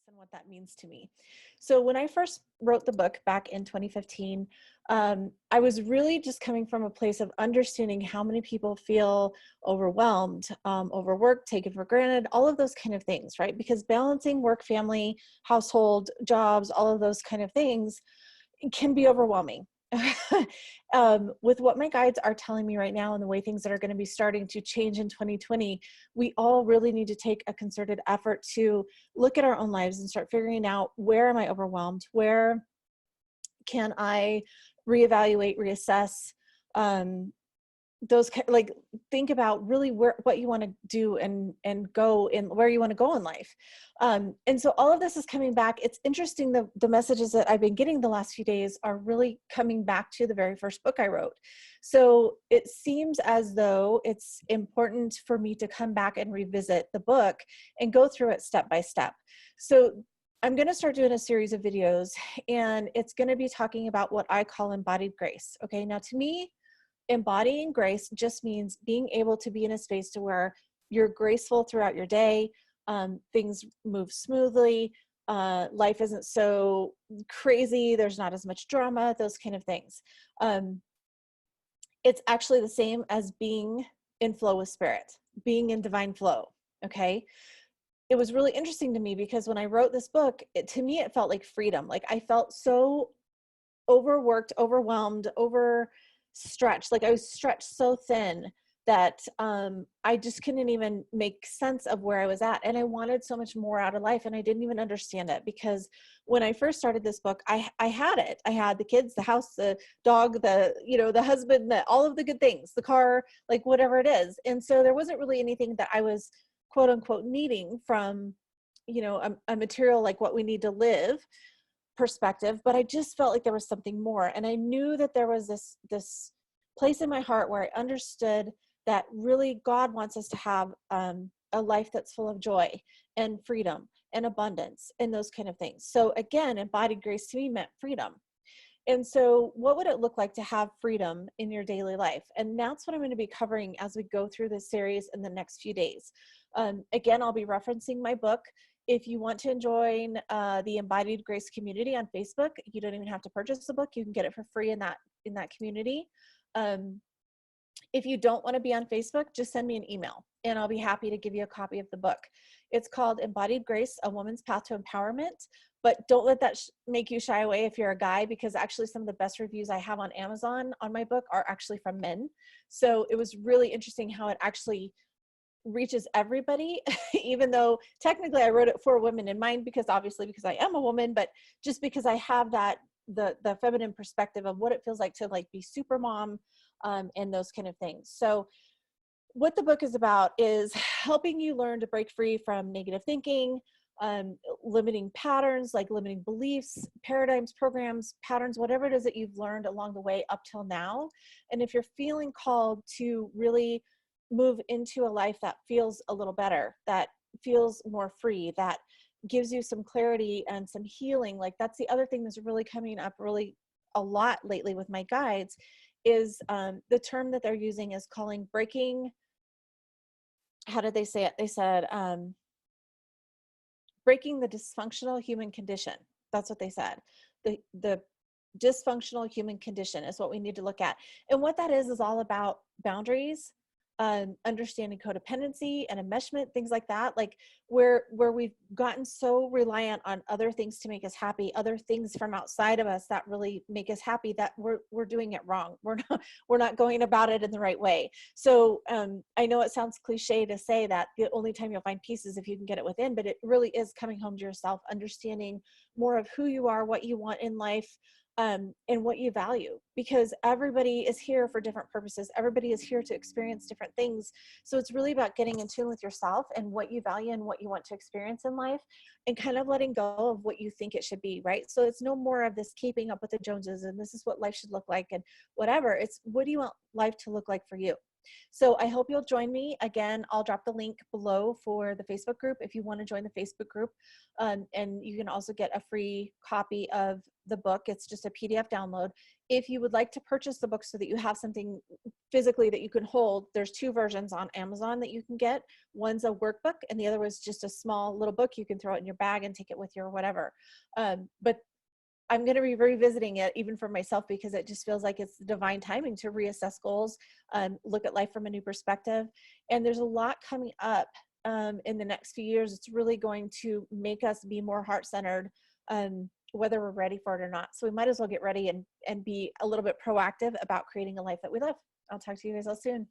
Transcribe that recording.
and what that means to me. So when I first wrote the book back in 2015, I was really just coming from a place of understanding how many people feel overwhelmed, overworked, taken for granted, all of those kind of things, right? Because balancing work, family, household, jobs, all of those kind of things can be overwhelming. With what my guides are telling me right now and the way things that are going to be starting to change in 2020, we all really need to take a concerted effort to look at our own lives and start figuring out, where am I overwhelmed? Where can I reevaluate, reassess, like think about really what you want to do and go in, where you want to go in life. And so all of this is coming back. It's interesting, the messages that I've been getting the last few days are really coming back to the very first book I wrote. So it seems as though it's important for me to come back and revisit the book and go through it step by step. So I'm going to start doing a series of videos, and it's going to be talking about what I call embodied grace. Okay, now to me, embodying grace just means being able to be in a space to where you're graceful throughout your day, things move smoothly, life isn't so crazy, there's not as much drama, those kind of things. It's actually the same as being in flow with spirit, being in divine flow, okay? It was really interesting to me because when I wrote this book, to me, it felt like freedom. Like I felt so overworked, overwhelmed, overstretched. Like I was stretched so thin that I just couldn't even make sense of where I was at. And I wanted so much more out of life, and I didn't even understand it, because when I first started this book, I had it. I had the kids, the house, the dog, the husband, all of the good things, the car, like whatever it is. And so there wasn't really anything that I was quote unquote needing from, a material like what we need to live perspective, but I just felt like there was something more. And I knew that there was this place in my heart where I understood that really God wants us to have a life that's full of joy and freedom and abundance and those kind of things. So again, embodied grace to me meant freedom. And so what would it look like to have freedom in your daily life? And that's what I'm going to be covering as we go through this series in the next few days. Again, I'll be referencing my book. If you want to join the Embodied Grace community on Facebook, you don't even have to purchase the book. You can get it for free in that community. If you don't want to be on Facebook, just send me an email and I'll be happy to give you a copy of the book. It's called Embodied Grace, A Woman's Path to Empowerment. But don't let that make you shy away if you're a guy, because actually some of the best reviews I have on Amazon on my book are actually from men. So it was really interesting how it actually reaches everybody, even though technically I wrote it for women in mind, because I am a woman, but just because I have that, the feminine perspective of what it feels like to like be super mom, and those kind of things. So what the book is about is helping you learn to break free from negative thinking, limiting patterns, like limiting beliefs, paradigms, programs, patterns, whatever it is that you've learned along the way up till now. And if you're feeling called to really move into a life that feels a little better, that feels more free, that gives you some clarity and some healing, like that's the other thing that's really coming up really a lot lately with my guides, is the term that they're using is calling breaking, how did they say it? They said, breaking the dysfunctional human condition. That's what they said. The dysfunctional human condition is what we need to look at. And what that is all about boundaries, understanding codependency and enmeshment, things like that, like where we've gotten so reliant on other things to make us happy, other things from outside of us that really make us happy, that we're doing it wrong. We're not going about it in the right way. So I know it sounds cliche to say that the only time you'll find peace is if you can get it within, but it really is coming home to yourself, understanding more of who you are, what you want in life, and what you value, because everybody is here for different purposes. Everybody is here to experience different things. So it's really about getting in tune with yourself and what you value and what you want to experience in life, and kind of letting go of what you think it should be, right? So it's no more of this keeping up with the Joneses and this is what life should look like and whatever. It's what do you want life to look like for you? So I hope you'll join me. Again, I'll drop the link below for the Facebook group if you want to join the Facebook group. And you can also get a free copy of the book. It's just a PDF download. If you would like to purchase the book so that you have something physically that you can hold, there's 2 versions on Amazon that you can get. One's a workbook and the other was just a small little book. You can throw it in your bag and take it with you or whatever. But I'm going to be revisiting it even for myself, because it just feels like it's divine timing to reassess goals, look at life from a new perspective. And there's a lot coming up in the next few years. It's really going to make us be more heart-centered, whether we're ready for it or not. So we might as well get ready and be a little bit proactive about creating a life that we love. I'll talk to you guys all soon.